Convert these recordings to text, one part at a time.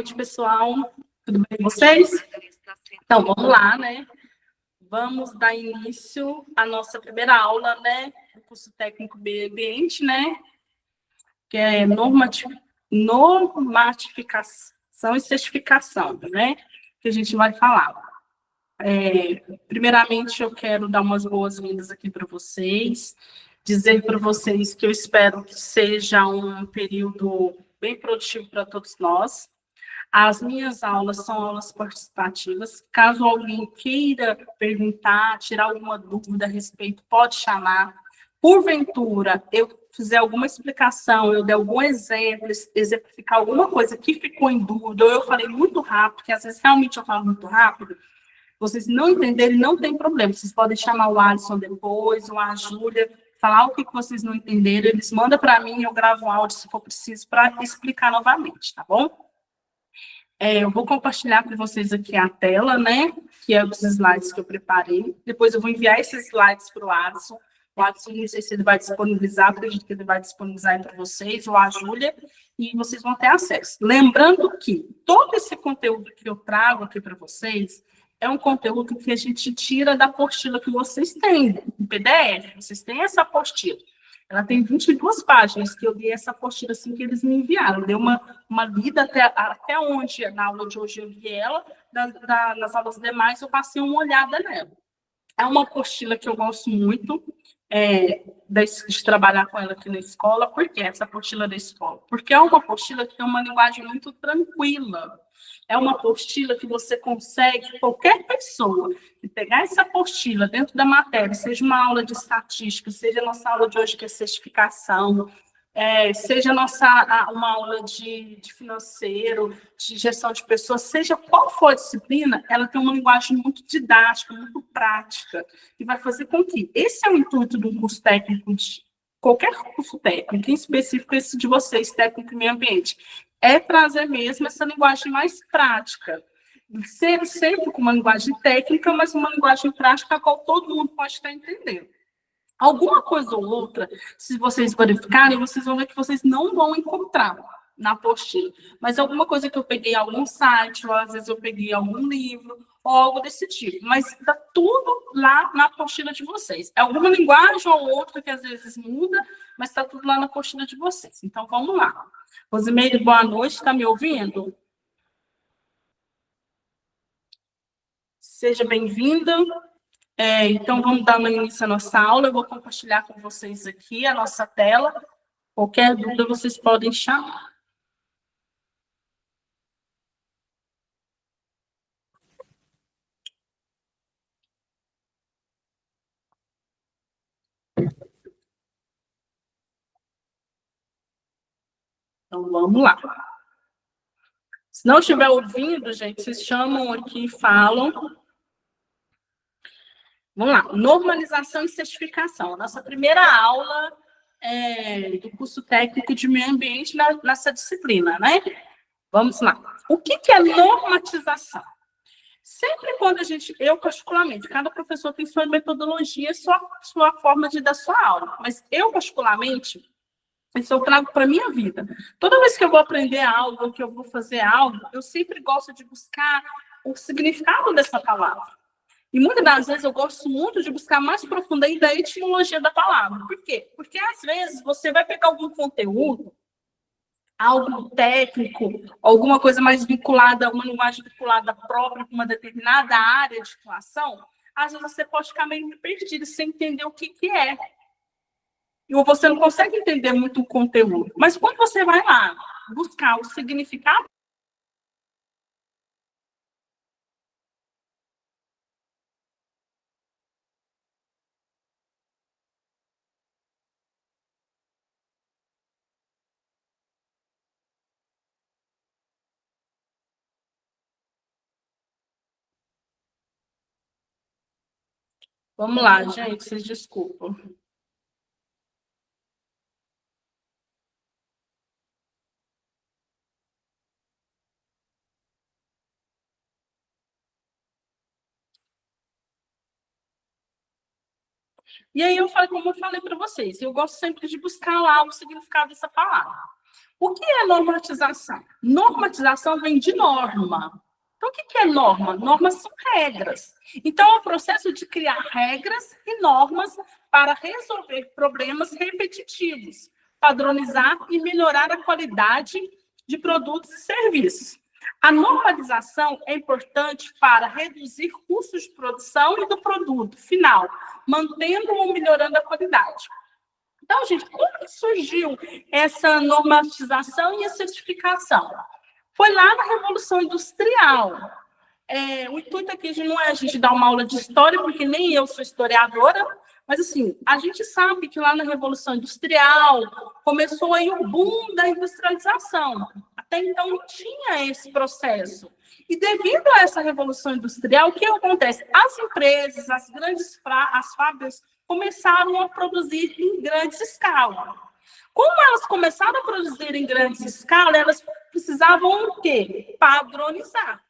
noite, pessoal. Tudo bem com vocês? Então, vamos lá, né? Vamos dar início à nossa primeira aula, né? Do curso técnico Meio Ambiente, né? Que é normatificação e certificação, né? Que a gente vai falar. Primeiramente, eu quero dar umas boas-vindas aqui para vocês, dizer para vocês que eu espero que seja um período bem produtivo para todos nós. As minhas aulas são aulas participativas. Caso alguém queira perguntar, tirar alguma dúvida a respeito, pode chamar. Porventura, eu fizer alguma explicação, eu der algum exemplo, exemplificar alguma coisa que ficou em dúvida, ou eu falei muito rápido, porque às vezes realmente eu falo muito rápido, vocês não entenderem, não tem problema. Vocês podem chamar o Alisson depois, ou a Júlia, falar o que vocês não entenderam, eles mandam para mim, eu gravo um áudio se for preciso, para explicar novamente, tá bom? Eu vou compartilhar com vocês aqui a tela, né? Que é os slides que eu preparei. Depois eu vou enviar esses slides para o Alisson. O Alisson, não sei se ele vai disponibilizar, acredito que ele vai disponibilizar para vocês, ou a Júlia, e vocês vão ter acesso. Lembrando que todo esse conteúdo que eu trago aqui para vocês é um conteúdo que a gente tira da apostila que vocês têm, em PDF. Vocês têm essa apostila. Ela tem 22 páginas, que eu li essa apostila assim que eles me enviaram. Deu uma lida até onde, na aula de hoje eu li ela, nas aulas demais eu passei uma olhada nela. É uma apostila que eu gosto muito de trabalhar com ela aqui na escola. Por que essa apostila da escola? Porque é uma apostila que tem uma linguagem muito tranquila. É uma apostila que você consegue, qualquer pessoa, que pegar essa apostila dentro da matéria, seja uma aula de estatística, seja a nossa aula de hoje que é certificação, seja uma aula de financeiro, de gestão de pessoas, seja qual for a disciplina, ela tem uma linguagem muito didática, muito prática, que vai fazer com que esse é o intuito do curso técnico, de qualquer curso técnico, em específico esse de vocês, técnico em meio ambiente, é trazer mesmo essa linguagem mais prática. Ser sempre com uma linguagem técnica, mas uma linguagem prática a qual todo mundo pode estar entendendo. Alguma coisa ou outra, se vocês verificarem, vocês vão ver que vocês não vão encontrar na apostila. Mas alguma coisa que eu peguei em algum site, ou às vezes eu peguei em algum livro, ou algo desse tipo. Mas está tudo lá na apostila de vocês. É alguma linguagem ou outra que às vezes muda, mas está tudo lá na apostila de vocês. Então, vamos lá. Rosimeire, boa noite, está me ouvindo? Seja bem-vinda. Então, vamos dar início à nossa aula. Eu vou compartilhar com vocês aqui a nossa tela. Qualquer dúvida, vocês podem chamar. Então, vamos lá. Se não estiver ouvindo, gente, vocês chamam aqui e falam. Vamos lá. Normalização e certificação. Nossa primeira aula do curso técnico de meio ambiente nessa disciplina, né? Vamos lá. O que é normatização? Sempre quando eu particularmente, cada professor tem sua metodologia, sua forma de dar sua aula. Mas eu, particularmente, isso eu trago para a minha vida. Toda vez que eu vou aprender algo, que eu vou fazer algo, eu sempre gosto de buscar o significado dessa palavra. E muitas das vezes eu gosto muito de buscar mais profundamente da etimologia da palavra. Por quê? Porque às vezes você vai pegar algum conteúdo, algo técnico, alguma coisa mais vinculada, uma linguagem vinculada própria com uma determinada área de atuação, às vezes você pode ficar meio perdido sem entender o que é. E você não consegue entender muito o conteúdo. Mas quando você vai lá buscar o significado, vamos lá, gente, vocês desculpam. E aí eu falei, como eu falei para vocês, eu gosto sempre de buscar lá o significado dessa palavra. O que é normatização? Normatização vem de norma. Então, o que é norma? Normas são regras. Então, é o processo de criar regras e normas para resolver problemas repetitivos, padronizar e melhorar a qualidade de produtos e serviços. A normalização é importante para reduzir custos de produção e do produto final, mantendo ou melhorando a qualidade. Então, gente, como que surgiu essa normatização e a certificação? Foi lá na Revolução Industrial. O intuito aqui não é a gente dar uma aula de história, porque nem eu sou historiadora, mas assim, a gente sabe que lá na Revolução Industrial começou aí o boom da industrialização. Até então não tinha esse processo. E devido a essa Revolução Industrial, o que acontece? As empresas, as fábricas começaram a produzir em grande escala. Como elas começaram a produzir em grande escala, elas precisavam o quê? Padronizar.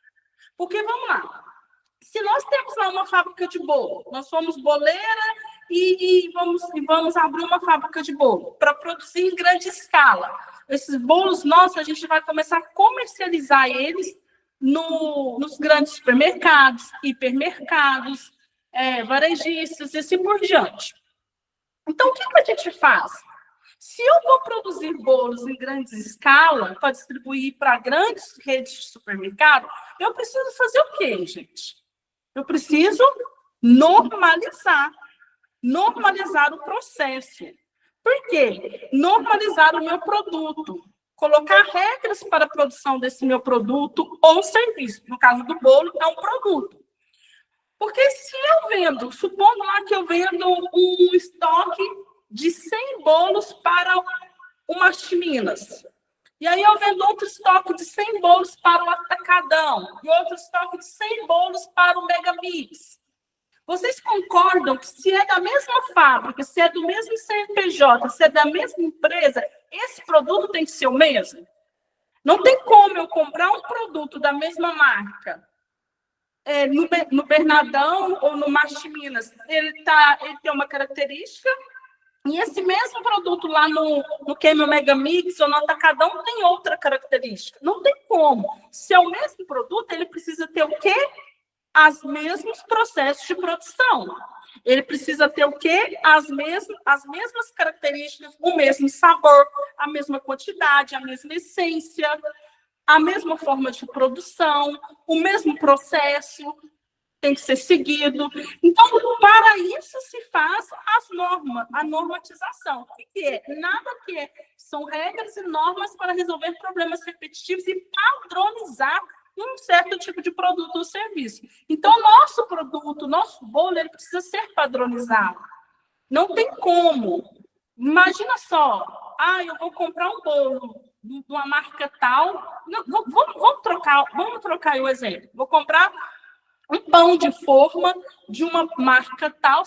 Porque, vamos lá, se nós temos lá uma fábrica de bolo, nós somos boleira e vamos abrir uma fábrica de bolo para produzir em grande escala. Esses bolos nossos, a gente vai começar a comercializar eles nos grandes supermercados, hipermercados, varejistas e assim por diante. Então, o que a gente faz? Se eu vou produzir bolos em grande escala para distribuir para grandes redes de supermercado, eu preciso fazer o quê, gente? Eu preciso normalizar o processo. Por quê? Normalizar o meu produto, colocar regras para a produção desse meu produto ou serviço. No caso do bolo, é um produto. Porque se eu vendo, supondo lá que eu vendo um estoque de 100 bolos para o Marte Minas, e aí eu vendo outro estoque de 100 bolos para o Atacadão, e outro estoque de 100 bolos para o Mega Mix. Vocês concordam que se é da mesma fábrica, se é do mesmo CNPJ, se é da mesma empresa, esse produto tem que ser o mesmo? Não tem como eu comprar um produto da mesma marca no Bernardão ou no Marte Minas. Ele tem uma característica, e esse mesmo produto lá no Queima Mega Mix ou no Atacadão tem outra característica. Não tem como. Se é o mesmo produto, ele precisa ter o quê? Os mesmos processos de produção. Ele precisa ter o quê? As mesmas características, o mesmo sabor, a mesma quantidade, a mesma essência, a mesma forma de produção, o mesmo processo tem que ser seguido. Então, para isso se faz a normatização. O que é? Nada que é. São regras e normas para resolver problemas repetitivos e padronizar um certo tipo de produto ou serviço. Então, nosso produto, nosso bolo, ele precisa ser padronizado. Não tem como. Imagina só, eu vou comprar um bolo de uma marca tal. Não, vamos trocar o exemplo. Vou comprar um pão de forma de uma marca tal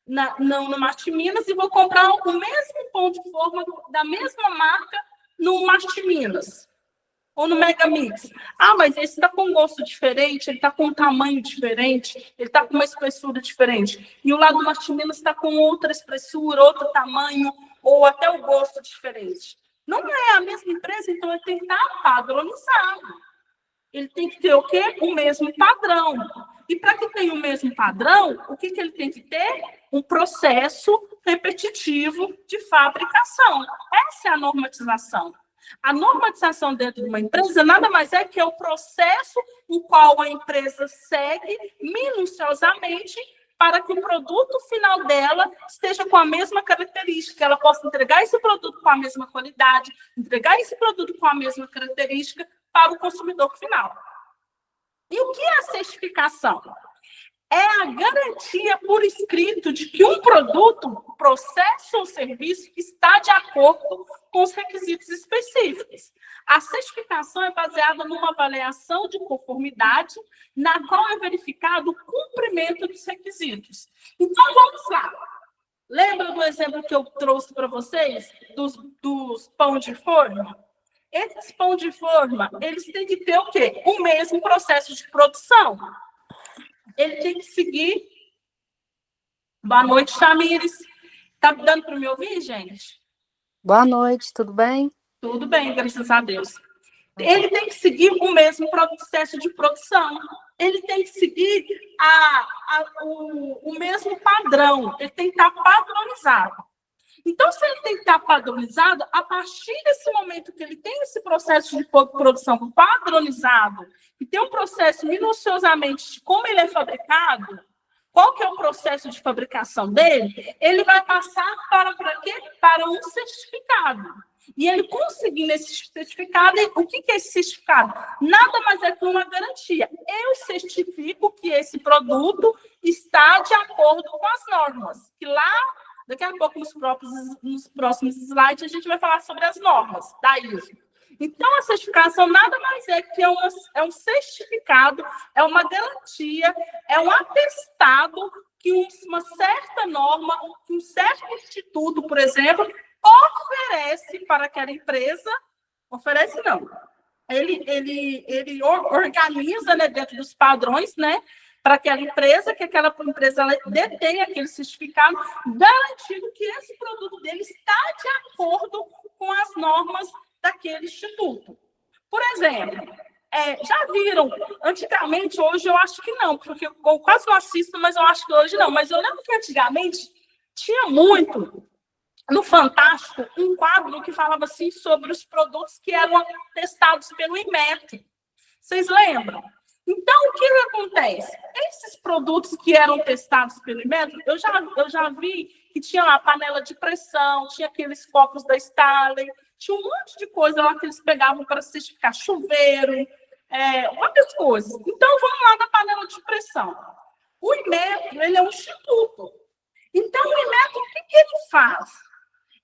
no Marte Minas e vou comprar o mesmo pão de forma da mesma marca no Marte Minas ou no Mega Mix. Mas esse está com um gosto diferente, ele está com um tamanho diferente, ele está com uma espessura diferente. E o lado do Marte Minas está com outra espessura, outro tamanho, ou até o gosto diferente. Não é a mesma empresa, então ele tem que estar padronizado. Ele tem que ter o quê? O mesmo padrão. E para que tenha o mesmo padrão, o que ele tem que ter? Um processo repetitivo de fabricação. Essa é a normatização. A normatização dentro de uma empresa nada mais é que o processo o qual a empresa segue minuciosamente para que o produto final dela esteja com a mesma característica, ela possa entregar esse produto com a mesma qualidade, entregar esse produto com a mesma característica para o consumidor final. E o que é a certificação? É a garantia por escrito de que um produto, processo ou serviço está de acordo com os requisitos específicos. A certificação é baseada numa avaliação de conformidade, na qual é verificado o cumprimento dos requisitos. Então, vamos lá. Lembra do exemplo que eu trouxe para vocês, dos pão de forma? Esses pão de forma, eles têm que ter o quê? O mesmo processo de produção. Ele tem que seguir. Boa noite, Tamires. Tá dando para me ouvir, gente? Boa noite, tudo bem? Tudo bem, graças a Deus. Ele tem que seguir o mesmo processo de produção. Ele tem que seguir o mesmo padrão. Ele tem que estar padronizado. Então, se ele tem que estar padronizado, a partir desse momento que ele tem esse processo de produção padronizado, e tem um processo minuciosamente de como ele é fabricado, qual que é o processo de fabricação dele, ele vai passar para quê? Para um certificado. E ele conseguindo esse certificado, o que é esse certificado? Nada mais é que uma garantia. Eu certifico que esse produto está de acordo com as normas. Que lá, daqui a pouco, nos próximos slides, a gente vai falar sobre as normas da ISO. Então, a certificação nada mais é que é um certificado, é uma garantia, é um atestado que uma certa norma, que um certo instituto, por exemplo, oferece para aquela empresa, oferece não, ele organiza, né, dentro dos padrões, né, para aquela empresa, que aquela empresa detém aquele certificado, garantindo que esse produto dele está de acordo com as normas daquele instituto. Por exemplo, já viram, antigamente, hoje eu acho que não, porque eu quase não assisto, mas eu acho que hoje não, mas eu lembro que antigamente tinha muito no Fantástico, um quadro que falava assim sobre os produtos que eram testados pelo Inmetro. Vocês lembram? Então, o que acontece? Esses produtos que eram testados pelo Inmetro, eu já vi que tinha lá panela de pressão, tinha aqueles copos da Stanley, tinha um monte de coisa lá que eles pegavam para certificar chuveiro, outras coisas. Então, vamos lá na panela de pressão. O Inmetro, ele é um instituto. Então, o Inmetro, o que ele faz?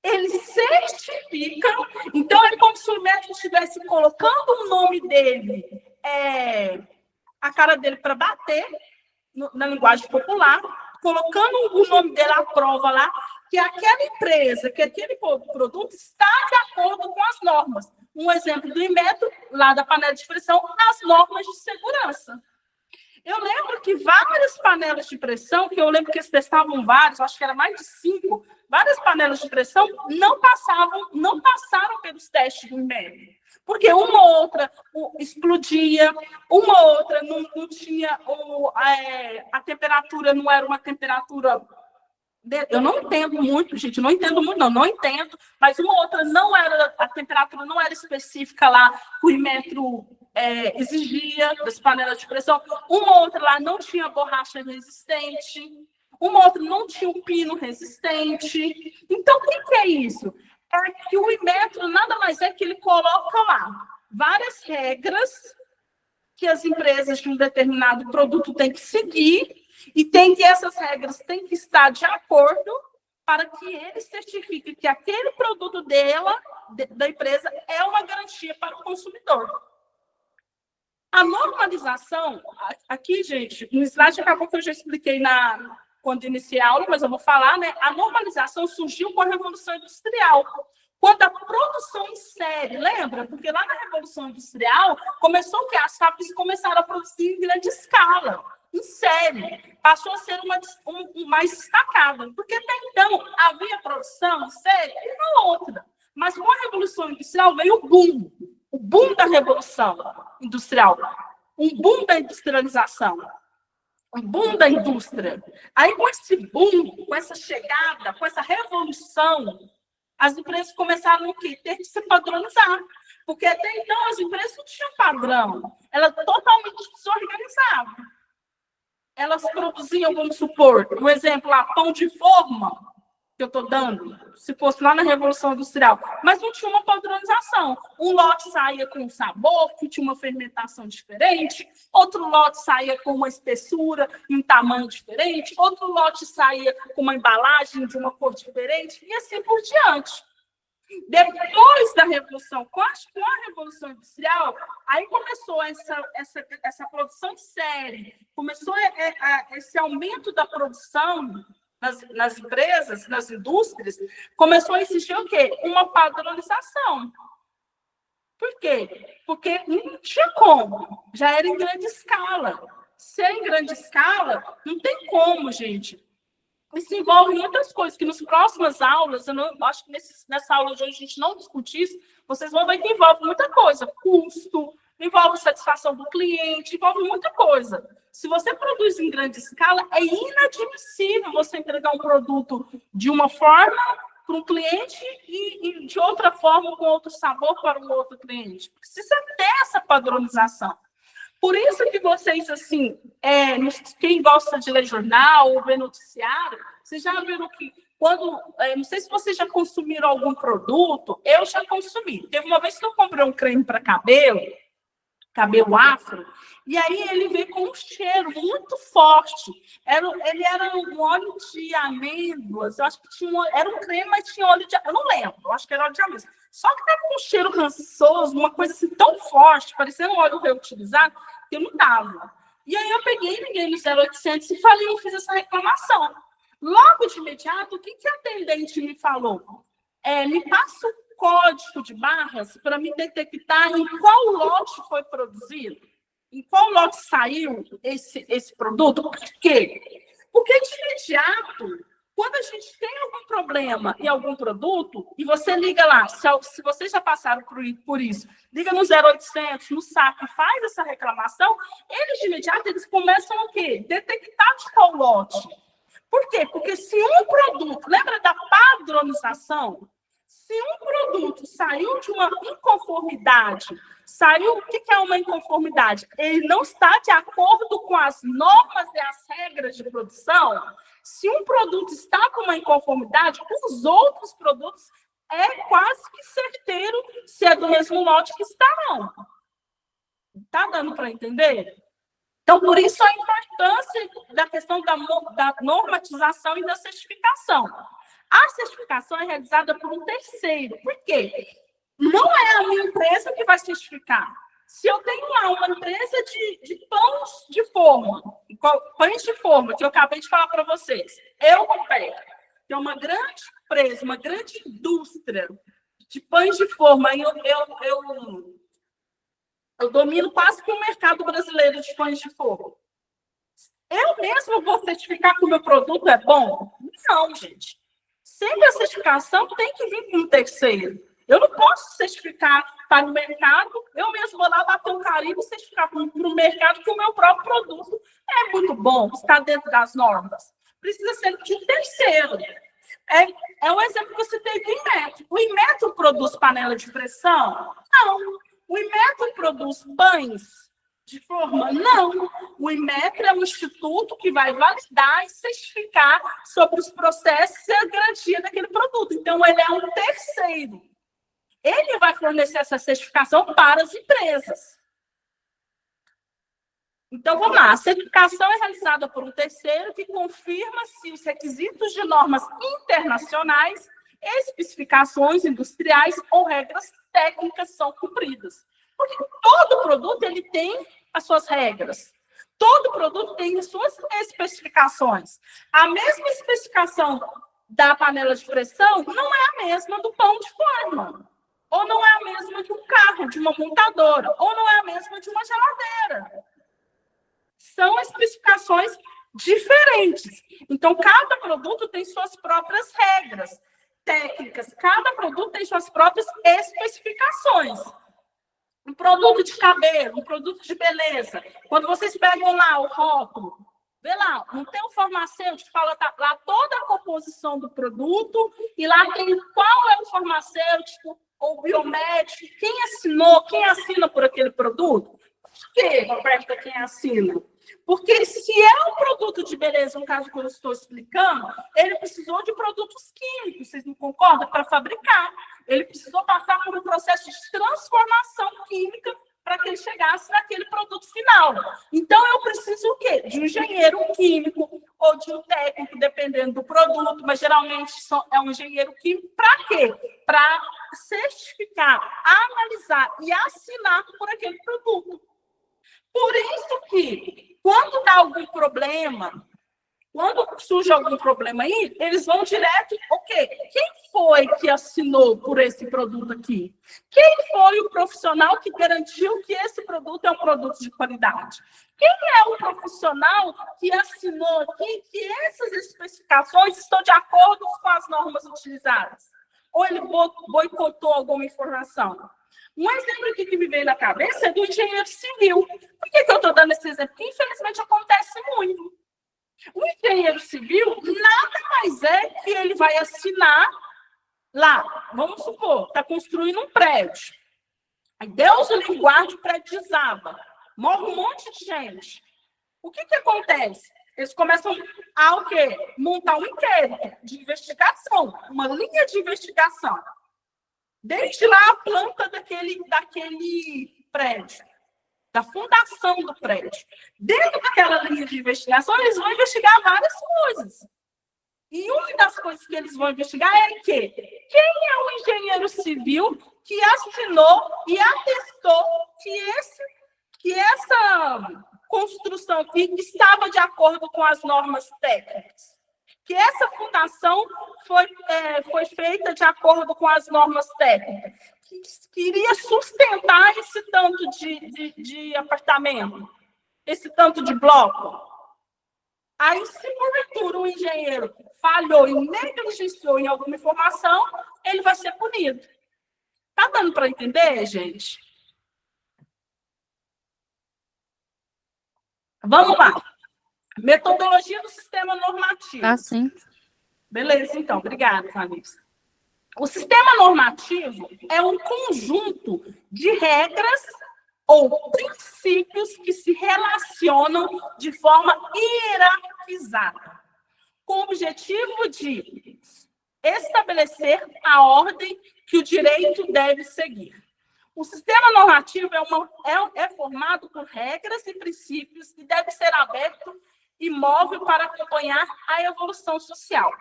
Ele certifica, então é como se o médico estivesse colocando o nome dele, a cara dele para bater, na linguagem popular, colocando o nome dele à prova lá, que aquela empresa, que aquele produto está de acordo com as normas. Um exemplo do Inmetro, lá da panela de pressão, as normas de segurança. Eu lembro que várias panelas de pressão, que eu lembro que eles testavam vários, acho que era mais de 5, várias panelas de pressão não passaram pelos testes do Inmetro. Porque uma ou outra explodia, uma ou outra não tinha, a temperatura não era uma temperatura. Eu não entendo muito, gente, não entendo muito, não entendo, mas uma ou outra não era, a temperatura não era específica lá, o Inmetro exigia das panelas de pressão, uma ou outra lá não tinha borracha resistente, uma outra não tinha um pino resistente. Então, o que é isso? É que o Inmetro nada mais é que ele coloca lá várias regras que as empresas de um determinado produto têm que seguir, e essas regras têm que estar de acordo para que ele certifique que aquele produto da empresa, é uma garantia para o consumidor. A normalização, aqui, gente, no slide acabou que eu já expliquei quando iniciei a aula, mas eu vou falar, né? A normalização surgiu com a Revolução Industrial, quando a produção em série, lembra? Porque lá na Revolução Industrial, começou que as fábricas começaram a produzir em grande escala, em série, passou a ser mais destacada, porque até então havia produção em série e uma outra, mas com a Revolução Industrial veio o boom da Revolução Industrial, um boom da industrialização, um boom da indústria. Aí, com esse boom, com essa chegada, com essa revolução, as empresas começaram a ter que se padronizar, porque até então as empresas não tinham padrão, elas totalmente desorganizadas. Elas produziam, vamos supor, um exemplo lá, pão de forma, que eu estou dando, se fosse lá na Revolução Industrial, mas não tinha uma padronização. Um lote saía com um sabor, que tinha uma fermentação diferente, outro lote saía com uma espessura e um tamanho diferente, outro lote saía com uma embalagem de uma cor diferente, e assim por diante. Depois da Revolução, com a Revolução Industrial, aí começou essa produção de série, começou esse aumento da produção nas empresas, nas indústrias, começou a existir o quê? Uma padronização. Por quê? Porque não tinha como, já era em grande escala. Se é em grande escala, não tem como, gente, Isso envolve muitas coisas, que nas próximas aulas, eu não, acho que nessa aula de hoje a gente não discute isso, vocês vão ver que envolve muita coisa, custo, envolve satisfação do cliente, envolve muita coisa. Se você produz em grande escala, é inadmissível você entregar um produto de uma forma para um cliente e de outra forma, com outro sabor para um outro cliente. Precisa ter essa padronização. Por isso que vocês, assim, quem gosta de ler jornal ou ver noticiário, vocês já viram que quando... não sei se vocês já consumiram algum produto, eu já consumi. Teve uma vez que eu comprei um creme para cabelo afro, e aí ele veio com um cheiro muito forte. Ele era um óleo de amêndoas, eu acho que era um creme, mas tinha óleo de... Eu não lembro, eu acho que era óleo de amêndoas. Só que estava com um cheiro rançoso, uma coisa assim tão forte, parecendo um óleo reutilizado, que eu não dava. E aí eu peguei, liguei no 0800 e falei, eu fiz essa reclamação. Logo de imediato, o que a atendente me falou? Me passa o código de barras para me detectar em qual lote foi produzido, em qual lote saiu esse produto. Por quê? Porque de imediato, quando a gente tem algum problema em algum produto, e você liga lá, se vocês já passaram por isso, liga no 0800, no SAC, faz essa reclamação, eles de imediato eles começam o quê? Detectar de qual lote. Por quê? Porque se um produto, lembra da padronização? Se um produto saiu de uma inconformidade, o que é uma inconformidade? Ele não está de acordo com as normas e as regras de produção. Se um produto está com uma inconformidade, os outros produtos é quase que certeiro se é do mesmo lote que está, não. Está dando para entender? Então, por isso a importância da questão da normatização e da certificação. A certificação é realizada por um terceiro. Por quê? Não é a minha empresa que vai certificar. Se eu tenho lá uma empresa de pães de forma, que eu acabei de falar para vocês, eu compro, tem uma grande empresa, uma grande indústria de pães de forma, eu domino quase que o mercado brasileiro de pães de forma. Eu mesmo vou certificar que o meu produto é bom? Não, gente. Sempre a certificação tem que vir com um terceiro. Eu não posso certificar para o mercado, eu mesmo vou lá bater um carimbo e certificar para o mercado que o meu próprio produto é muito bom, está dentro das normas. Precisa ser de um terceiro. É o exemplo que você tem do Inmetro. O Inmetro produz panela de pressão? Não. O Inmetro produz pães de forma? Não. O Inmetro é um instituto que vai validar e certificar sobre os processos e a garantia daquele produto. Então, ele é um terceiro. Ele vai fornecer essa certificação para as empresas. Então, vamos lá. A certificação é realizada por um terceiro que confirma se os requisitos de normas internacionais, especificações industriais ou regras técnicas são cumpridas. Porque todo produto ele tem as suas regras. Todo produto tem as suas especificações. A mesma especificação da panela de pressão não é a mesma do pão de forma. Ou não é a mesma de um carro, de uma montadora. Ou não é a mesma de uma geladeira. São especificações diferentes. Então, cada produto tem suas próprias regras técnicas. Cada produto tem suas próprias especificações. Um produto de cabelo, um produto de beleza. Quando vocês pegam lá o rótulo, vê lá, não tem um farmacêutico que fala lá toda a composição do produto e lá tem qual é o farmacêutico ou biomédico, quem assinou, quem assina por aquele produto. Por que, Roberta, quem assina? Porque se é um produto de beleza, no caso que eu estou explicando, ele precisou de produtos químicos, vocês não concordam? Para fabricar. Ele precisou passar por um processo de transformação química para que ele chegasse naquele produto final. Então, eu preciso o quê? De um engenheiro químico ou de um técnico, dependendo do produto, mas geralmente é um engenheiro químico. Para quê? Para certificar, analisar e assinar por aquele produto. Por isso que, quando dá algum problema Quando surge algum problema aí, eles vão direto, ok, quem foi que assinou por esse produto aqui? Quem foi o profissional que garantiu que esse produto é um produto de qualidade? Quem é o profissional que assinou aqui que essas especificações estão de acordo com as normas utilizadas? Ou ele boicotou alguma informação? Um exemplo aqui que me veio na cabeça é do engenheiro civil. Por que eu estou dando esse exemplo? Porque, infelizmente, acontece muito. O engenheiro civil nada mais é que ele vai assinar lá, vamos supor, está construindo um prédio. Aí Deus o livre guarde, o prédio desaba. Morre um monte de gente. O que acontece? Eles começam a o quê? Montar um inquérito de investigação, uma linha de investigação. Desde lá a planta daquele prédio, da fundação do prédio. Dentro daquela linha de investigação, eles vão investigar várias coisas. E uma das coisas que eles vão investigar é quem é o engenheiro civil que assinou e atestou que essa construção aqui estava de acordo com as normas técnicas. Que essa fundação foi feita de acordo com as normas técnicas. Que iria sustentar esse tanto de apartamento, esse tanto de bloco. Aí, se porventura o engenheiro falhou e negligenciou em alguma informação, ele vai ser punido. Tá dando para entender, gente? Vamos lá. Metodologia do sistema normativo. Ah, sim. Beleza, então. Obrigada, Vanessa. O sistema normativo é um conjunto de regras ou princípios que se relacionam de forma hierarquizada, com o objetivo de estabelecer a ordem que o direito deve seguir. O sistema normativo é formado por regras e princípios e deve ser aberto e móvel para acompanhar a evolução social.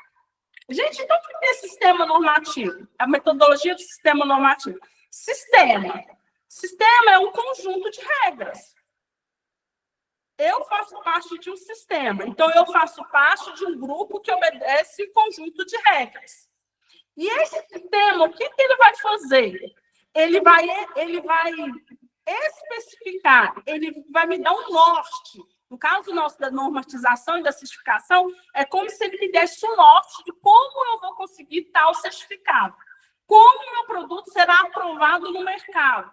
Gente, então o que é sistema normativo? A metodologia do sistema normativo. Sistema é um conjunto de regras. Eu faço parte de um sistema, então eu faço parte de um grupo que obedece um conjunto de regras. E esse sistema, o que ele vai fazer? Ele vai especificar, ele vai me dar um norte. No caso nosso da normatização e da certificação, é como se ele me desse um norte de como eu vou conseguir tal certificado, como o meu produto será aprovado no mercado,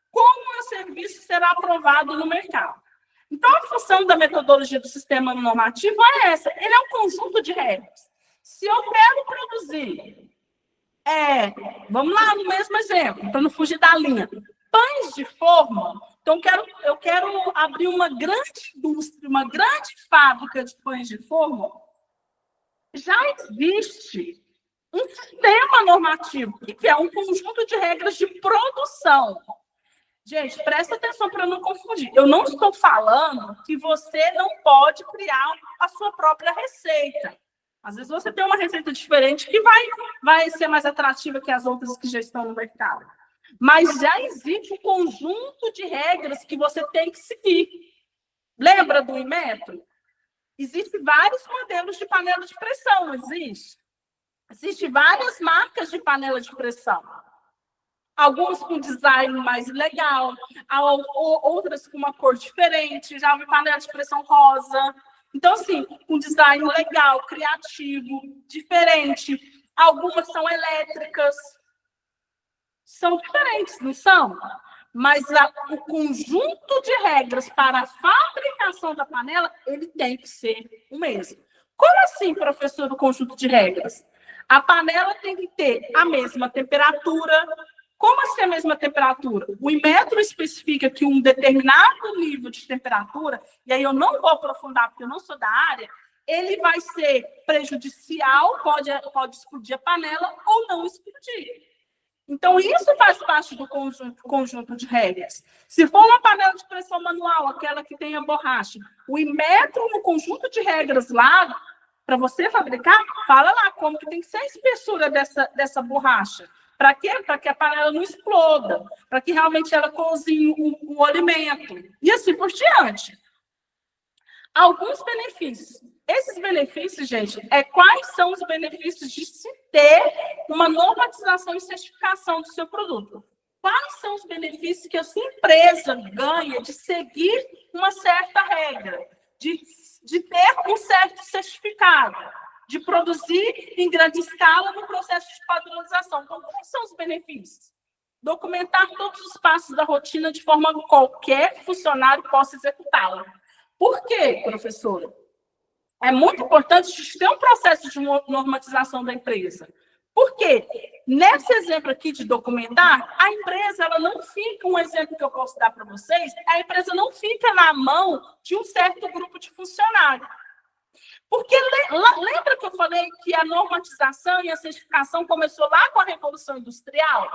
como o meu serviço será aprovado no mercado. Então, a função da metodologia do sistema normativo é essa, ele é um conjunto de regras. Se eu quero produzir, vamos lá no mesmo exemplo, para não fugir da linha, pães de forma. Então, eu quero abrir uma grande indústria, uma grande fábrica de pães de forma. Já existe um sistema normativo, que é um conjunto de regras de produção. Gente, presta atenção para não confundir. Eu não estou falando que você não pode criar a sua própria receita. Às vezes você tem uma receita diferente que vai ser mais atrativa que as outras que já estão no mercado. Mas já existe um conjunto de regras que você tem que seguir. Lembra do Inmetro? Existem vários modelos de panela de pressão, não existe? Existem várias marcas de panela de pressão. Algumas com design mais legal, outras com uma cor diferente. Já vi panela de pressão rosa. Então, assim, com design legal, criativo, diferente. Algumas são elétricas. São diferentes, não são? Mas o conjunto de regras para a fabricação da panela, ele tem que ser o mesmo. Como assim, professor, o conjunto de regras? A panela tem que ter a mesma temperatura. Como assim a mesma temperatura? O Inmetro especifica que um determinado nível de temperatura, e aí eu não vou aprofundar porque eu não sou da área, ele vai ser prejudicial, pode explodir a panela ou não explodir. Então, isso faz parte do conjunto de regras. Se for uma panela de pressão manual, aquela que tem a borracha, o Inmetro, no conjunto de regras lá, para você fabricar, fala lá como que tem que ser a espessura dessa borracha. Para quê? Para que a panela não exploda, para que realmente ela cozinhe o alimento. E assim por diante. Alguns benefícios. Esses benefícios, gente, quais são os benefícios de se ter uma normatização e certificação do seu produto? Quais são os benefícios que a sua empresa ganha de seguir uma certa regra, de ter um certo certificado, de produzir em grande escala no processo de padronização? Então, quais são os benefícios? Documentar todos os passos da rotina de forma que qualquer funcionário possa executá-la. Por quê, professora? É muito importante a gente ter um processo de normatização da empresa. Por quê? Nesse exemplo aqui de documentar, a empresa ela não fica, um exemplo que eu posso dar para vocês, a empresa não fica na mão de um certo grupo de funcionários. Porque lembra que eu falei que a normatização e a certificação começou lá com a Revolução Industrial?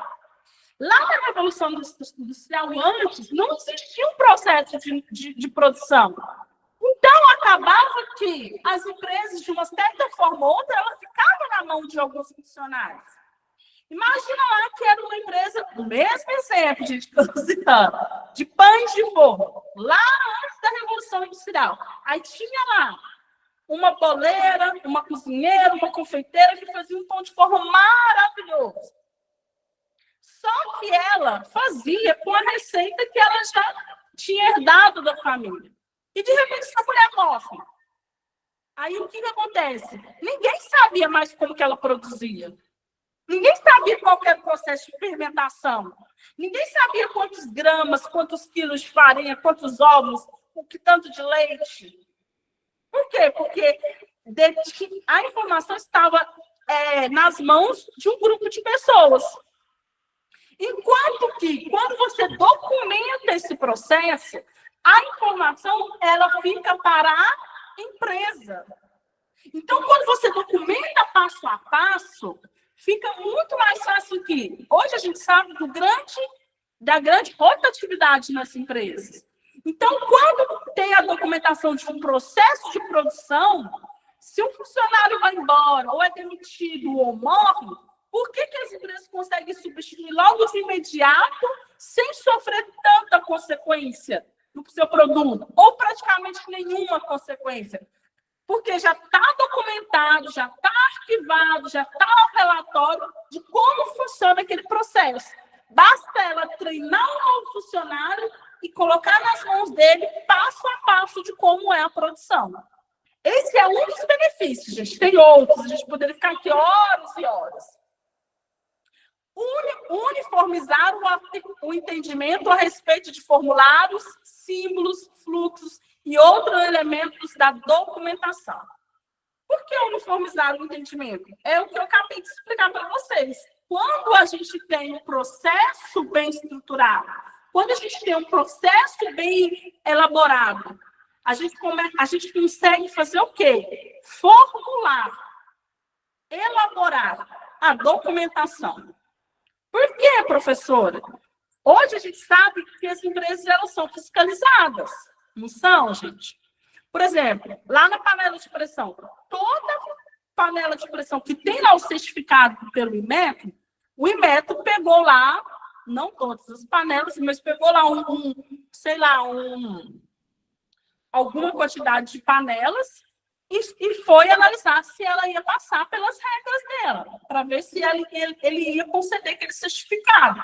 Lá na Revolução Industrial, antes, não existia um processo de produção. Então, acabava que as empresas, de uma certa forma ou outra, elas ficavam na mão de alguns funcionários. Imagina lá que era uma empresa, o mesmo exemplo, gente, que eu estou citando, de pães de forno, lá antes da Revolução Industrial. Aí tinha lá uma boleira, uma cozinheira, uma confeiteira que fazia um pão de forno maravilhoso. Só que ela fazia com a receita que ela já tinha herdado da família. E, de repente, essa mulher morre. Aí, o que acontece? Ninguém sabia mais como que ela produzia. Ninguém sabia qual era o processo de fermentação. Ninguém sabia quantos gramas, quantos quilos de farinha, quantos ovos, o que tanto de leite. Por quê? Porque a informação estava nas mãos de um grupo de pessoas. Enquanto que, quando você documenta esse processo, a informação ela fica para a empresa. Então, quando você documenta passo a passo, fica muito mais fácil que... Hoje a gente sabe da grande rotatividade nas empresas. Então, quando tem a documentação de um processo de produção, se um funcionário vai embora, ou é demitido, ou morre, por que as empresas conseguem substituir logo de imediato, sem sofrer tanta consequência no seu produto, ou praticamente nenhuma consequência? Porque já está documentado, já está arquivado, já está no relatório de como funciona aquele processo. Basta ela treinar um novo funcionário e colocar nas mãos dele, passo a passo, de como é a produção. Esse é um dos benefícios, gente. Tem outros, a gente poderia ficar aqui horas e horas. Uniformizar o entendimento a respeito de formulários, símbolos, fluxos e outros elementos da documentação. Por que uniformizar o entendimento? É o que eu acabei de explicar para vocês. Quando a gente tem um processo bem estruturado, quando a gente tem um processo bem elaborado, a gente consegue fazer o quê? Formular, elaborar a documentação. Por quê, professora? Hoje a gente sabe que as empresas elas são fiscalizadas, não são, gente? Por exemplo, lá na panela de pressão, toda panela de pressão que tem lá o certificado pelo Inmetro, o Inmetro pegou lá, não todas as panelas, mas pegou lá alguma quantidade de panelas e foi analisar se ela ia passar pelas regras dela, para ver se ele ia conceder aquele certificado.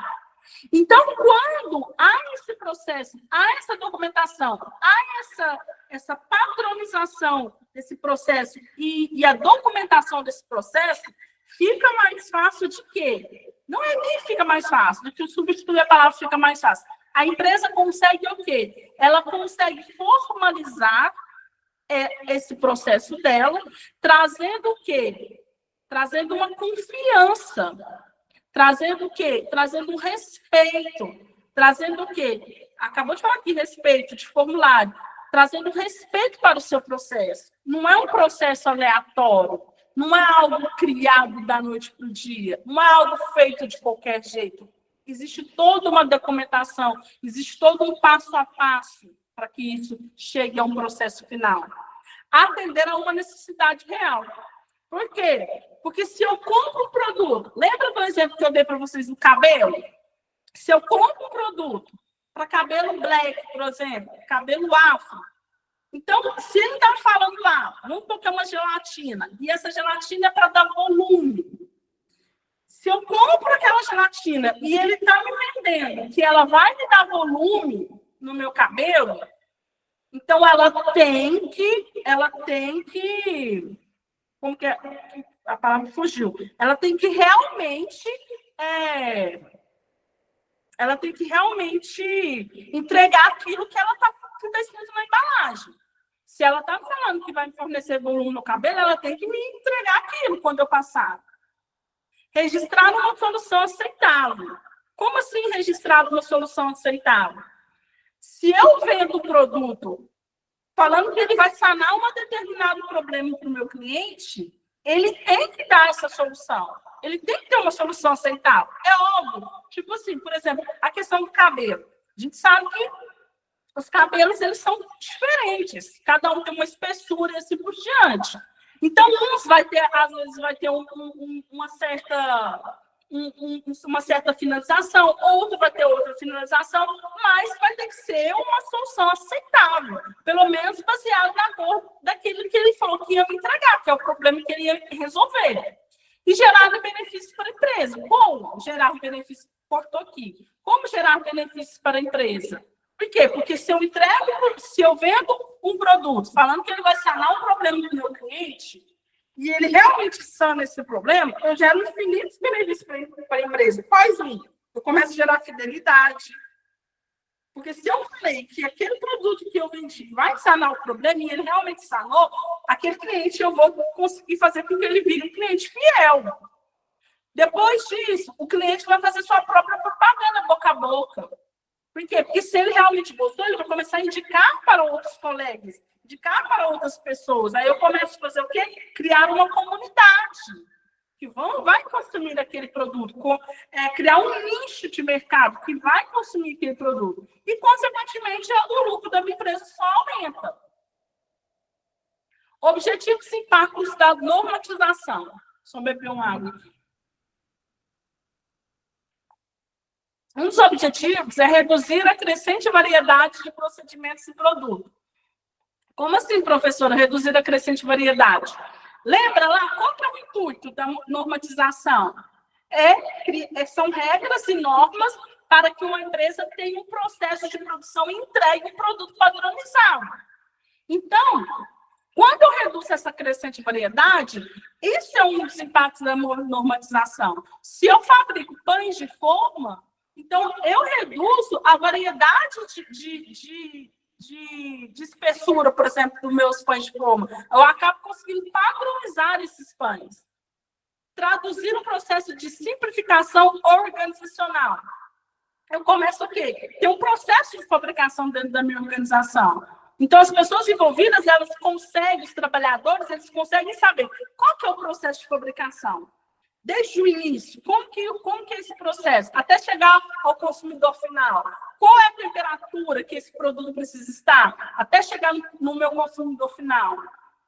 Então, quando há esse processo, há essa documentação, há essa padronização desse processo e a documentação desse processo, fica mais fácil de quê? Não é nem fica mais fácil, do que substituir a palavra fica mais fácil. A empresa consegue o quê? Ela consegue formalizar esse processo dela, trazendo o quê? Trazendo uma confiança. Trazendo o quê? Trazendo um respeito. Trazendo o quê? Acabou de falar aqui, respeito de formulário. Trazendo respeito para o seu processo. Não é um processo aleatório. Não é algo criado da noite para o dia. Não é algo feito de qualquer jeito. Existe toda uma documentação. Existe todo um passo a passo para que isso chegue a um processo final. Atender a uma necessidade real. Por quê? Porque se eu compro um produto, lembra do exemplo que eu dei para vocês do cabelo? Se eu compro um produto para cabelo black, por exemplo, cabelo afro, Então, se ele está falando lá, vamos colocar uma gelatina, e essa gelatina é para dar volume. Se eu compro aquela gelatina e ele está me vendendo que ela vai me dar volume no meu cabelo, então ela tem que, como que é? A palavra fugiu. Ela tem que realmente entregar aquilo que ela está escrito na embalagem. Se ela está falando que vai me fornecer volume no cabelo, ela tem que me entregar aquilo quando eu passar. Registrar uma solução aceitável. Como assim registrar uma solução aceitável? Se eu vendo o produto falando que ele vai sanar um determinado problema para o meu cliente, ele tem que dar essa solução. Ele tem que ter uma solução aceitável. É óbvio. Tipo assim, por exemplo, a questão do cabelo. A gente sabe que os cabelos, eles são diferentes. Cada um tem uma espessura e assim por diante. Então, uns vai ter, às vezes, vai ter uma certa finalização, outro vai ter outra finalização, mas vai ter que ser uma solução aceitável, pelo menos baseado na cor daquilo que ele falou que ia me entregar, que é o problema que ele ia resolver. E gerar benefícios para a empresa. Como gerar benefícios? Cortou aqui. Como gerar benefícios para a empresa? Por quê? Porque se eu vendo um produto falando que ele vai sanar um problema do meu cliente, e ele realmente sana esse problema, eu gero infinitos benefícios para a empresa. Quais um? Eu começo a gerar fidelidade. Porque se eu falei que aquele produto que eu vendi vai sanar o problema e ele realmente sanou, aquele cliente eu vou conseguir fazer com que ele vire um cliente fiel. Depois disso, o cliente vai fazer sua própria propaganda boca a boca. Por quê? Porque se ele realmente gostou, ele vai começar a indicar para outros colegas, indicar para outras pessoas. Aí eu começo a fazer o quê? Criar uma comunidade que vai consumir aquele produto, criar um nicho de mercado que vai consumir aquele produto. E, consequentemente, o lucro da minha empresa só aumenta. Objetivos e impactos da normatização. Só beber uma água aqui. Um dos objetivos é reduzir a crescente variedade de procedimentos e produtos. Como assim, professora, reduzir a crescente variedade? Lembra lá, qual que é o intuito da normatização? São regras e normas para que uma empresa tenha um processo de produção e entregue um produto padronizado. Então, quando eu reduzo essa crescente variedade, isso é um dos impactos da normatização. Se eu fabrico pães de forma, então eu reduzo a variedade de espessura, por exemplo, dos meus pães de forma. Eu acabo conseguindo padronizar esses pães. Traduzir o processo de simplificação organizacional. Eu começo o quê? Tem um processo de fabricação dentro da minha organização. Então, as pessoas envolvidas, elas conseguem, os trabalhadores, eles conseguem saber qual que é o processo de fabricação. Desde o início, como que é esse processo? Até chegar ao consumidor final. Qual é a temperatura que esse produto precisa estar? Até chegar no meu consumidor final.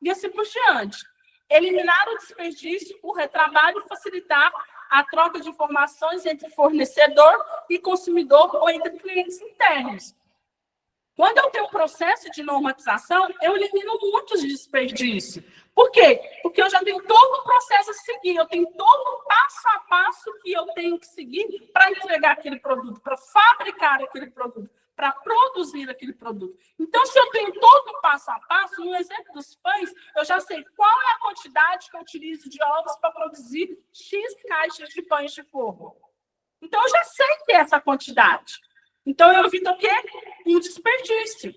E assim por diante. Eliminar o desperdício, o retrabalho e facilitar a troca de informações entre fornecedor e consumidor ou entre clientes internos. Quando eu tenho um processo de normatização, eu elimino muitos desperdícios. Por quê? Porque eu já tenho todo o processo a seguir, eu tenho todo o passo a passo que eu tenho que seguir para entregar aquele produto, para fabricar aquele produto, para produzir aquele produto. Então, se eu tenho todo o passo a passo, no exemplo dos pães, eu já sei qual é a quantidade que eu utilizo de ovos para produzir X caixas de pães de forma. Então, eu já sei que é essa quantidade. Então, eu evito o quê? Um desperdício.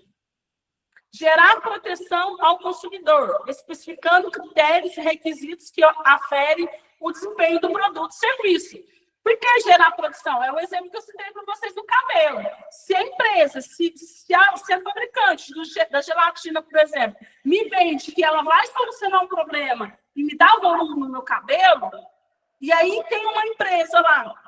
Gerar proteção ao consumidor, especificando critérios e requisitos que aferem o desempenho do produto e serviço. Por que gerar proteção? É o exemplo que eu citei para vocês do cabelo. Se a empresa, se a fabricante da gelatina, por exemplo, me vende que ela vai solucionar um problema e me dá volume no meu cabelo, e aí tem uma empresa lá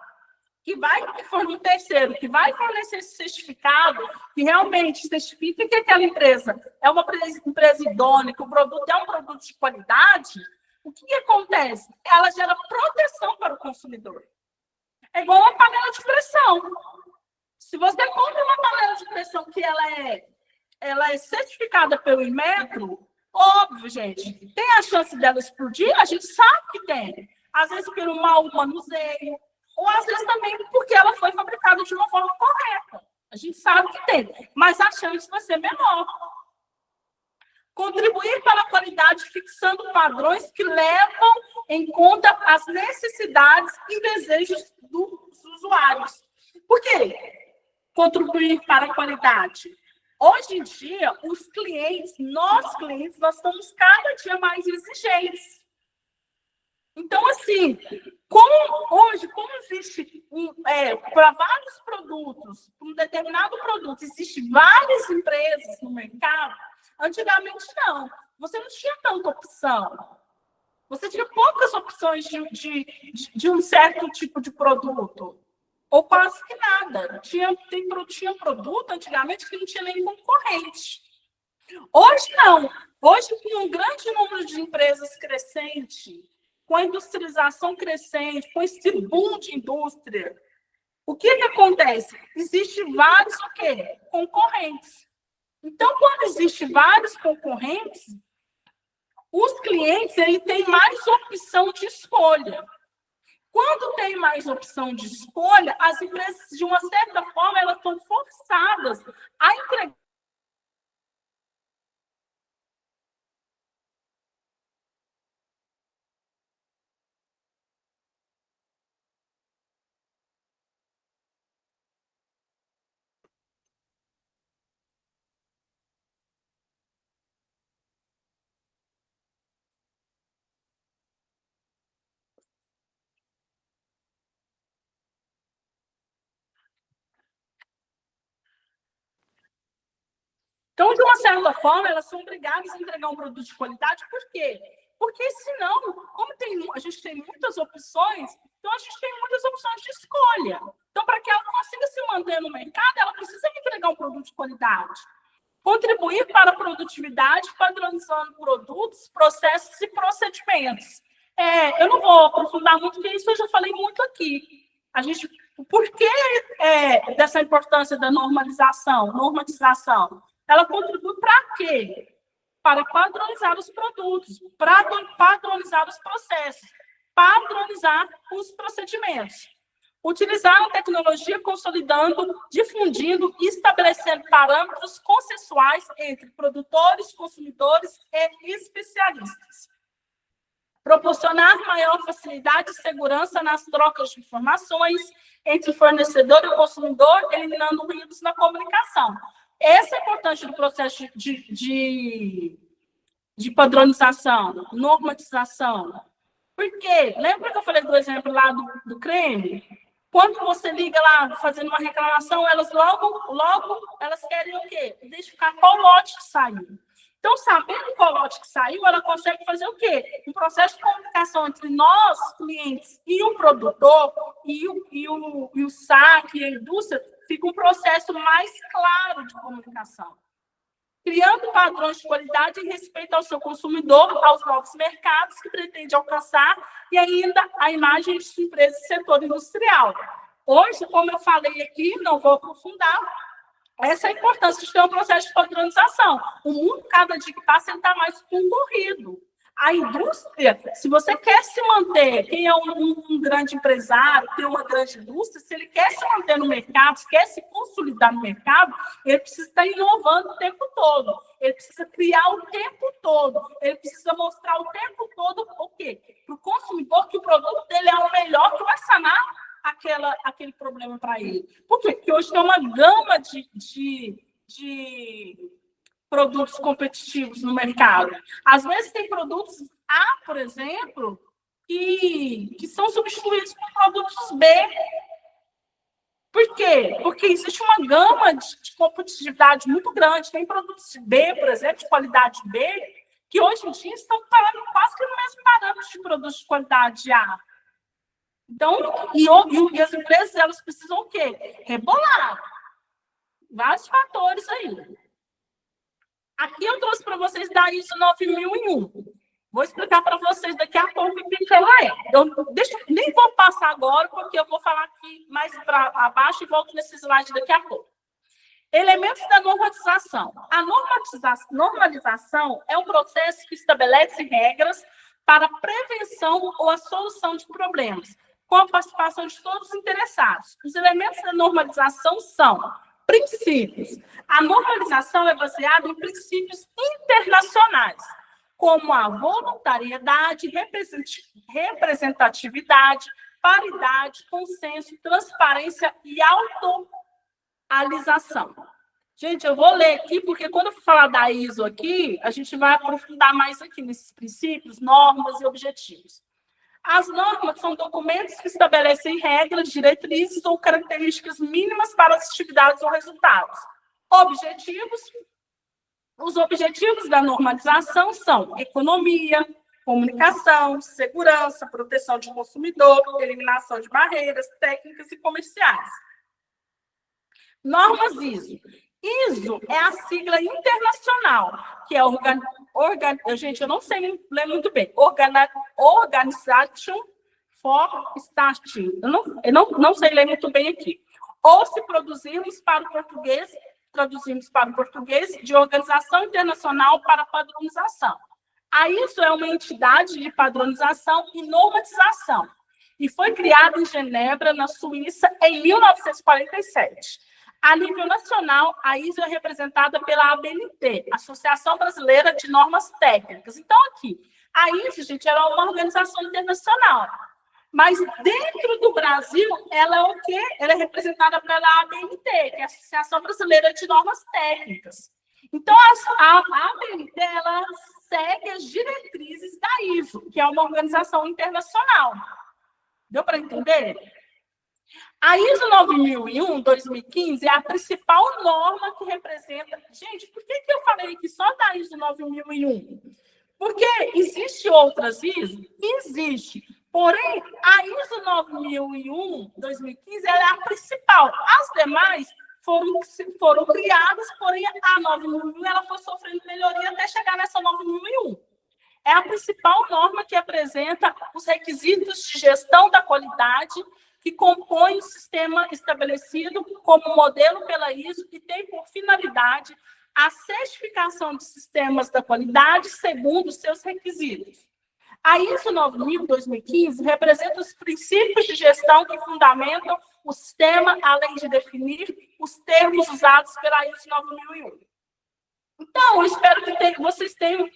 que vai fornecer um terceiro, que vai fornecer esse certificado, que realmente certifica que aquela empresa é uma empresa idônea, que o produto é um produto de qualidade, o que acontece? Ela gera proteção para o consumidor. É igual uma panela de pressão. Se você compra uma panela de pressão que ela é ela é certificada pelo Inmetro? Óbvio, gente. Tem a chance dela explodir? A gente sabe que tem. Às vezes pelo mau manuseio, ou às vezes também porque ela foi fabricada de uma forma correta. A gente sabe que tem, mas a chance vai ser menor. Contribuir para a qualidade fixando padrões que levam em conta as necessidades e desejos dos usuários. Por quê? Contribuir para a qualidade. Hoje em dia, os clientes, nós estamos cada dia mais exigentes. Então, assim, como existe para vários produtos, um determinado produto, existem várias empresas no mercado, antigamente não. Você não tinha tanta opção. Você tinha poucas opções de um certo tipo de produto. Ou quase que nada. Tinha produto antigamente que não tinha nem concorrente. Hoje não. Hoje, com um grande número de empresas crescente, com a industrialização crescente, com esse boom de indústria, o que acontece? Existem vários o quê? Concorrentes. Então, quando existem vários concorrentes, os clientes têm mais opção de escolha. Quando tem mais opção de escolha, as empresas, de uma certa forma, elas estão forçadas a entregar. Então, de uma certa forma, elas são obrigadas a entregar um produto de qualidade. Por quê? Porque, senão, como a gente tem muitas opções, então a gente tem muitas opções de escolha. Então, para que ela consiga se manter no mercado, ela precisa entregar um produto de qualidade. Contribuir para a produtividade, padronizando produtos, processos e procedimentos. Eu não vou aprofundar muito, porque isso eu já falei muito aqui. Por que dessa importância da normatização? Ela contribui para quê? Para padronizar os produtos, para padronizar os processos, padronizar os procedimentos. Utilizar a tecnologia consolidando, difundindo e estabelecendo parâmetros consensuais entre produtores, consumidores e especialistas. Proporcionar maior facilidade e segurança nas trocas de informações entre o fornecedor e o consumidor, eliminando ruídos na comunicação. Essa é a importância do processo de padronização, normatização. Por quê? Lembra que eu falei do exemplo lá do creme? Quando você liga lá fazendo uma reclamação, elas logo elas querem o quê? Identificar qual lote que saiu. Então, sabendo qual lote que saiu, ela consegue fazer o quê? Um processo de comunicação entre nós, clientes, e o produtor, e o SAC, e a indústria, fica um processo mais claro de comunicação. Criando padrões de qualidade e respeito ao seu consumidor, aos novos mercados que pretende alcançar e ainda a imagem de sua empresa e setor industrial. Hoje, como eu falei aqui, não vou aprofundar, essa é a importância de ter um processo de padronização. O mundo, cada dia que passa, está mais concorrido. A indústria, se você quer se manter, quem é um grande empresário, tem uma grande indústria, se ele quer se manter no mercado, se quer se consolidar no mercado, ele precisa estar inovando o tempo todo. Ele precisa criar o tempo todo. Ele precisa mostrar o tempo todo o quê? Para o consumidor que o produto dele é o melhor que vai sanar aquele problema para ele. Por quê? Porque hoje tem uma gama de produtos competitivos no mercado. Às vezes tem produtos A, por exemplo, que são substituídos por produtos B. Por quê? Porque existe uma gama de competitividade muito grande. Tem produtos de B, por exemplo, de qualidade B, que hoje em dia estão parando quase que no mesmo parâmetro de produtos de qualidade A. Então, e as empresas, elas precisam o quê? Rebolar. Vários fatores aí. Aqui eu trouxe para vocês da ISO 9001. Vou explicar para vocês daqui a pouco o que ela é. Nem vou passar agora, porque eu vou falar aqui mais para abaixo e volto nesse slide daqui a pouco. Elementos da normatização. A normalização é um processo que estabelece regras para a prevenção ou a solução de problemas, com a participação de todos os interessados. Os elementos da normalização são princípios. A normalização é baseada em princípios internacionais, como a voluntariedade, representatividade, paridade, consenso, transparência e autorrealização. Gente, eu vou ler aqui, porque quando eu for falar da ISO aqui, a gente vai aprofundar mais aqui nesses princípios, normas e objetivos. As normas são documentos que estabelecem regras, diretrizes ou características mínimas para as atividades ou resultados. Objetivos. Os objetivos da normalização são economia, comunicação, segurança, proteção de consumidor, eliminação de barreiras técnicas e comerciais. Normas ISO. ISO é a sigla internacional, que é gente, eu não sei ler muito bem. Organization for Starting. Eu não sei ler muito bem aqui. Ou se traduzimos para o português de Organização Internacional para Padronização. A ISO é uma entidade de padronização e normatização e foi criada em Genebra, na Suíça, em 1947. A nível nacional, a ISO é representada pela ABNT, Associação Brasileira de Normas Técnicas. Então, aqui, a ISO, gente, ela é uma organização internacional. Mas, dentro do Brasil, ela é o quê? Ela é representada pela ABNT, que é a Associação Brasileira de Normas Técnicas. Então, a ABNT, ela segue as diretrizes da ISO, que é uma organização internacional. Deu para entender? A ISO 9001/2015 é a principal norma que representa... Gente, por que eu falei aqui só da ISO 9001? Porque existe outras ISO? Existe. Porém, a ISO 9001/2015 ela é a principal. As demais foram criadas, porém a 9001 ela foi sofrendo melhoria até chegar nessa 9001. É a principal norma que apresenta os requisitos de gestão da qualidade que compõe o sistema estabelecido como modelo pela ISO e tem por finalidade a certificação de sistemas da qualidade segundo seus requisitos. A ISO 9000/2015 representa os princípios de gestão que fundamentam o sistema, além de definir os termos usados pela ISO 9001. Então, eu espero que vocês tenham...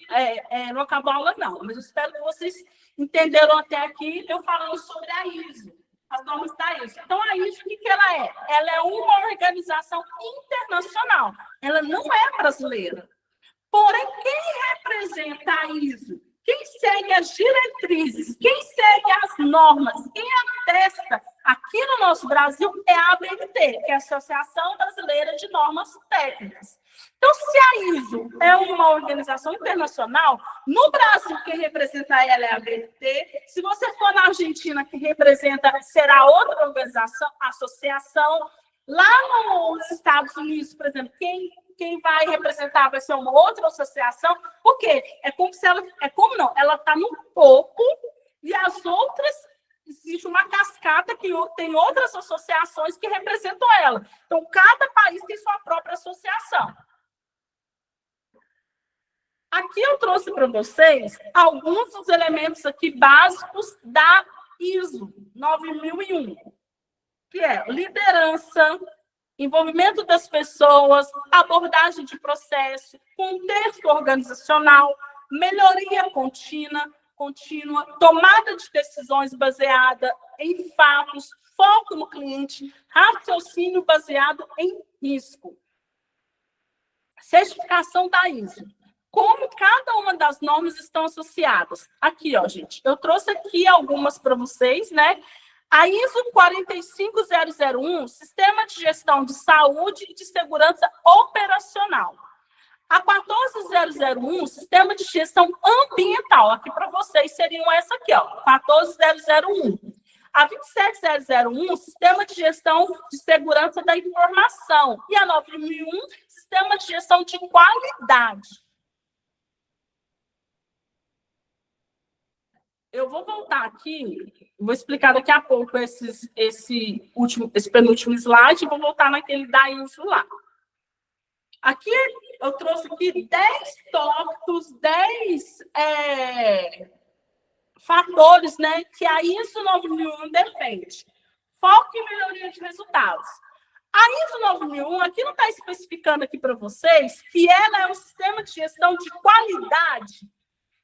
não acabou a aula, não, mas eu espero que vocês entenderam até aqui eu falando sobre a ISO. As normas da ISO. Então, a ISO, o que ela é? Ela é uma organização internacional. Ela não é brasileira. Porém, quem representa a ISO? Quem segue as diretrizes? Quem segue as normas? Quem atesta aqui no nosso Brasil é a ABNT, que é a Associação Brasileira de Normas Técnicas. Então, se a ISO é uma organização internacional, no Brasil quem representa ela é a ABNT. Se você for na Argentina, quem representa será outra organização, associação. Lá nos Estados Unidos, por exemplo, quem vai representar vai ser uma outra associação. Por quê? É como se ela... Ela está no topo e as outras... Existe uma cascata que tem outras associações que representam ela. Então, cada país tem sua própria associação. Aqui eu trouxe para vocês alguns dos elementos aqui básicos da ISO 9001, que é liderança, envolvimento das pessoas, abordagem de processo, contexto organizacional, melhoria contínua, tomada de decisões baseada em fatos, foco no cliente, raciocínio baseado em risco. Certificação da ISO. Como cada uma das normas estão associadas? Aqui, ó, gente, eu trouxe aqui algumas para vocês, né? A ISO 45001, Sistema de Gestão de Saúde e de Segurança Operacional. A 14001, Sistema de Gestão Ambiental. Aqui para vocês seriam essa aqui, ó, 14001. A 27001, Sistema de Gestão de Segurança da Informação. E a 9001, Sistema de Gestão de Qualidade. Eu vou voltar aqui, vou explicar daqui a pouco esse penúltimo slide, e vou voltar naquele da ISO lá. Aqui eu trouxe aqui 10 tópicos, 10 fatores, né, que a ISO 9001 defende. Foco em melhoria de resultados. A ISO 9001, aqui não está especificando aqui para vocês que ela é um sistema de gestão de qualidade.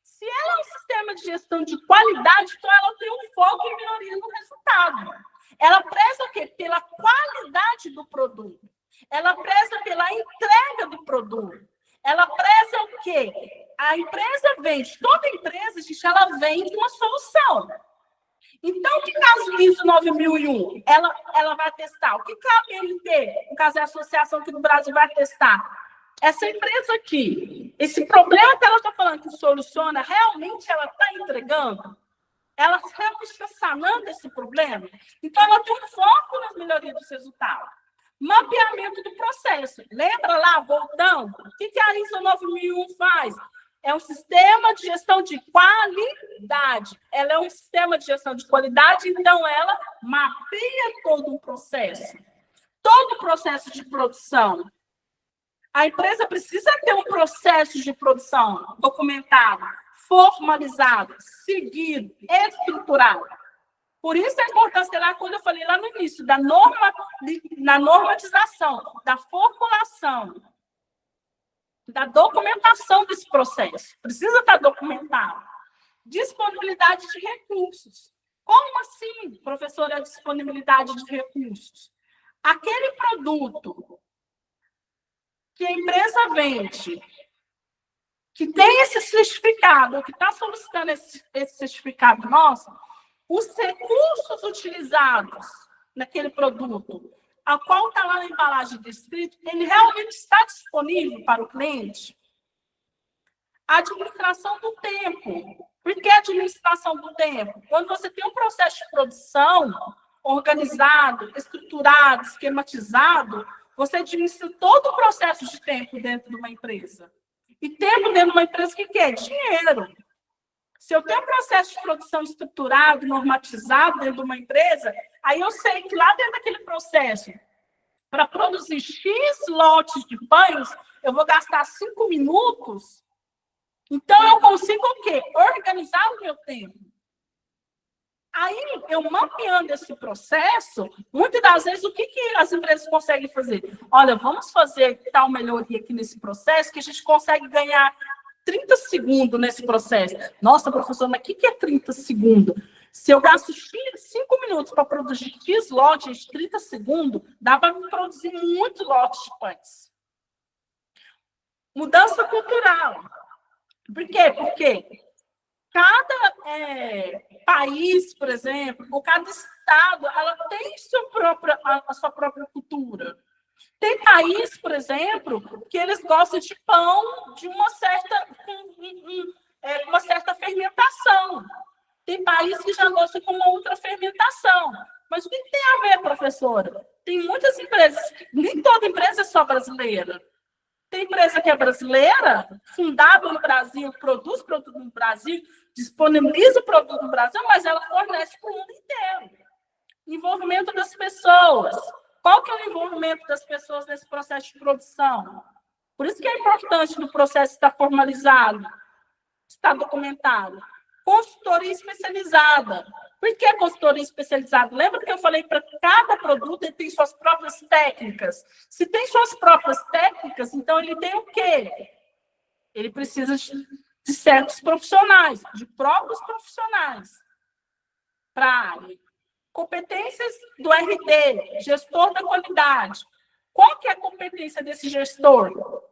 Se ela é um sistema de gestão de qualidade, então ela tem um foco em melhoria no resultado. Ela preza o quê? Pela qualidade do produto. Ela preza pela entrega do produto. Ela preza o quê? A empresa vende, toda empresa, gente, ela vende uma solução. Então, que caso ISO 9001, ela vai testar? O que a ABNT, no caso é a associação aqui no Brasil, vai testar? Essa empresa aqui, esse problema que ela está falando que soluciona, realmente ela está entregando? Ela realmente está sanando esse problema? Então, ela tem um foco nas melhorias dos resultados. Mapeamento do processo. Lembra lá, voltando? O que a ISO 9001 faz? É um sistema de gestão de qualidade. Ela é um sistema de gestão de qualidade, então ela mapeia todo o processo. Todo o processo de produção. A empresa precisa ter um processo de produção documentado, formalizado, seguido, estruturado. Por isso a importância lá, quando eu falei lá no início, na normatização, da formulação, da documentação desse processo. Precisa estar documentado. Disponibilidade de recursos. Como assim, professora, a disponibilidade de recursos? Aquele produto que a empresa vende, que tem esse certificado, que está solicitando esse certificado nosso, os recursos utilizados naquele produto, a qual está lá na embalagem descrito, ele realmente está disponível para o cliente? A administração do tempo. Por que a administração do tempo? Quando você tem um processo de produção organizado, estruturado, esquematizado, você administra todo o processo de tempo dentro de uma empresa. E tempo dentro de uma empresa, o que é? Dinheiro. Se eu tenho um processo de produção estruturado, normatizado dentro de uma empresa, aí eu sei que lá dentro daquele processo, para produzir X lotes de pães, eu vou gastar 5 minutos. Então, eu consigo o quê? Organizar o meu tempo. Aí, eu mapeando esse processo, muitas das vezes, o que as empresas conseguem fazer? Olha, vamos fazer tal melhoria aqui nesse processo, que a gente consegue ganhar 30 segundos nesse processo. Nossa, professora, mas o que é 30 segundos? Se eu gasto 5 minutos para produzir X lotes, 30 segundos, dá para produzir muitos lotes de pães. Mudança cultural. Por quê? Porque cada país, por exemplo, ou cada estado, ela tem a sua própria cultura. Tem país, por exemplo, que eles gostam de pão de uma certa fermentação. Tem país que já gosta com uma outra fermentação. Mas o que tem a ver, professora? Tem muitas empresas, nem toda empresa é só brasileira. Tem empresa que é brasileira, fundada no Brasil, produz produto no Brasil, disponibiliza o produto no Brasil, mas ela fornece para o mundo inteiro. Envolvimento das pessoas. Qual que é o envolvimento das pessoas nesse processo de produção? Por isso que é importante no processo estar formalizado, estar documentado. Consultoria especializada. Por que consultoria especializada? Lembra que eu falei para cada produto ele tem suas próprias técnicas? Se tem suas próprias técnicas, então ele tem o quê? Ele precisa de certos profissionais, de próprios profissionais para a área. Competências do RD, gestor da qualidade. Qual que é a competência desse gestor?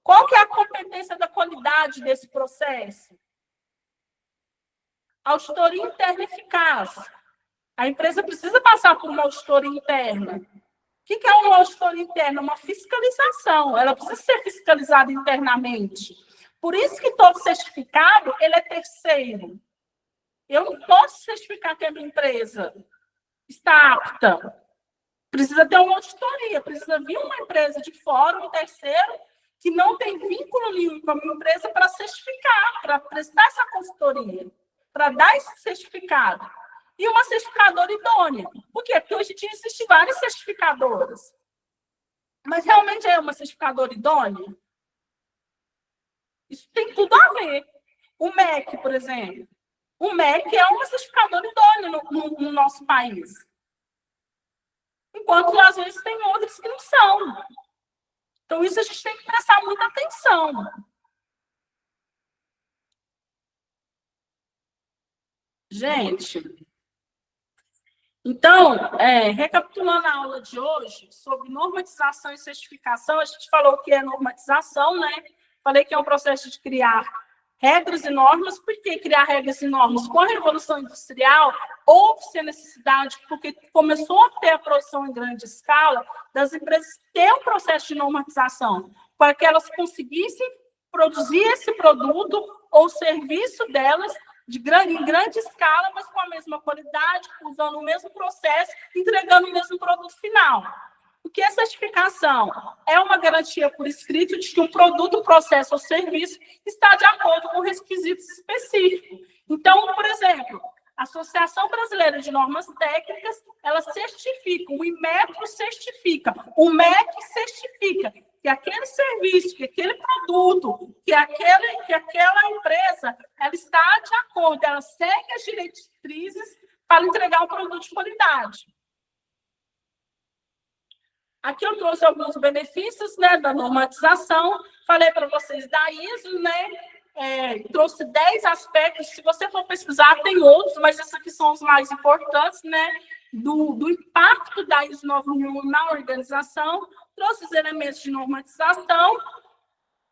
Qual que é a competência da qualidade desse processo? Auditoria interna eficaz. A empresa precisa passar por uma auditoria interna. O que é uma auditoria interna? Uma fiscalização. Ela precisa ser fiscalizada internamente. Por isso que todo certificado ele é terceiro. Eu não posso certificar que a minha empresa está apta. Precisa ter uma auditoria. Precisa vir uma empresa de fora, um terceiro, que não tem vínculo nenhum com a minha empresa para certificar, para prestar essa consultoria, para dar esse certificado. E uma certificadora idônea. Por quê? Porque hoje em dia existem várias certificadoras. Mas realmente é uma certificadora idônea? Isso tem tudo a ver. O MEC, por exemplo. O MEC é uma certificadora idônea no nosso país. Enquanto, às vezes, tem outras que não são. Então, isso a gente tem que prestar muita atenção. Gente, então, recapitulando a aula de hoje, sobre normatização e certificação, a gente falou o que é normatização, né? Falei que é um processo de criar regras e normas. Por que criar regras e normas? Com a Revolução Industrial, houve-se a necessidade, porque começou a ter a produção em grande escala, das empresas ter um processo de normatização, para que elas conseguissem produzir esse produto ou serviço delas em grande escala, mas com a mesma qualidade, usando o mesmo processo, entregando o mesmo produto final. O que é certificação? É uma garantia por escrito de que um produto, processo ou serviço está de acordo com requisitos específicos. Então, por exemplo, a Associação Brasileira de Normas Técnicas, ela certifica, o Inmetro certifica, o MEC certifica que aquele serviço, que aquele produto, que aquela empresa, ela está de acordo, ela segue as diretrizes para entregar um produto de qualidade. Aqui eu trouxe alguns benefícios, né, da normatização, falei para vocês da ISO, né, trouxe 10 aspectos, se você for pesquisar, tem outros, mas esses aqui são os mais importantes, né, do impacto da ISO 9001 na organização, trouxe os elementos de normatização,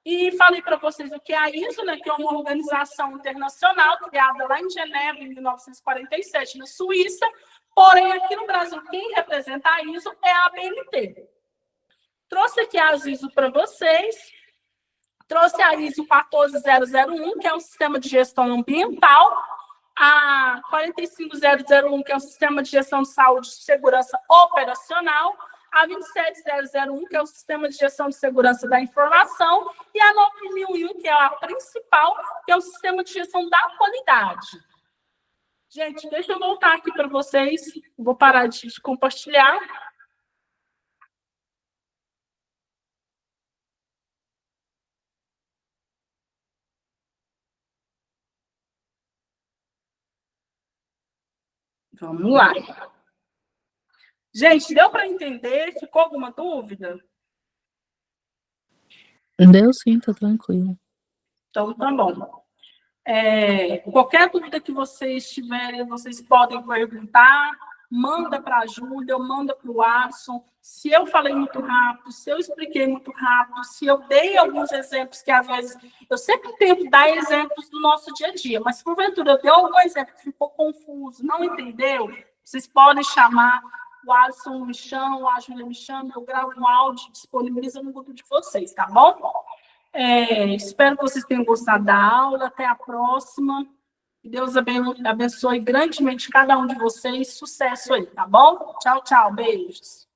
e falei para vocês o que é a ISO, né, que é uma organização internacional criada lá em Genebra, em 1947, na Suíça, porém, aqui no Brasil, quem representa a ISO é a ABNT. Trouxe aqui as ISO para vocês, trouxe a ISO 14001, que é um sistema de gestão ambiental, a 45001, que é um sistema de gestão de saúde e segurança operacional, a 27001, que é o sistema de gestão de segurança da informação, e a 9001, que é a principal, que é o sistema de gestão da qualidade. Gente, deixa eu voltar aqui para vocês, vou parar de compartilhar. Vamos lá. Gente, deu para entender? Ficou alguma dúvida? Deu sim, tá tranquilo. Então, tá bom. Qualquer dúvida que vocês tiverem, vocês podem perguntar, manda para a Júlia, manda para o Alisson. Se eu falei muito rápido, se eu expliquei muito rápido, se eu dei alguns exemplos que, às vezes, eu sempre tento dar exemplos do nosso dia a dia, mas, porventura, eu dei algum exemplo que ficou confuso, não entendeu, vocês podem chamar, o Alisson me chama, a Júlia me chama, eu gravo um áudio, disponibilizo no grupo de vocês, tá bom? Espero que vocês tenham gostado da aula. Até a próxima. Que Deus abençoe grandemente cada um de vocês. Sucesso aí, tá bom? Tchau, tchau. Beijos.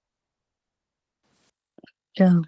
Tchau.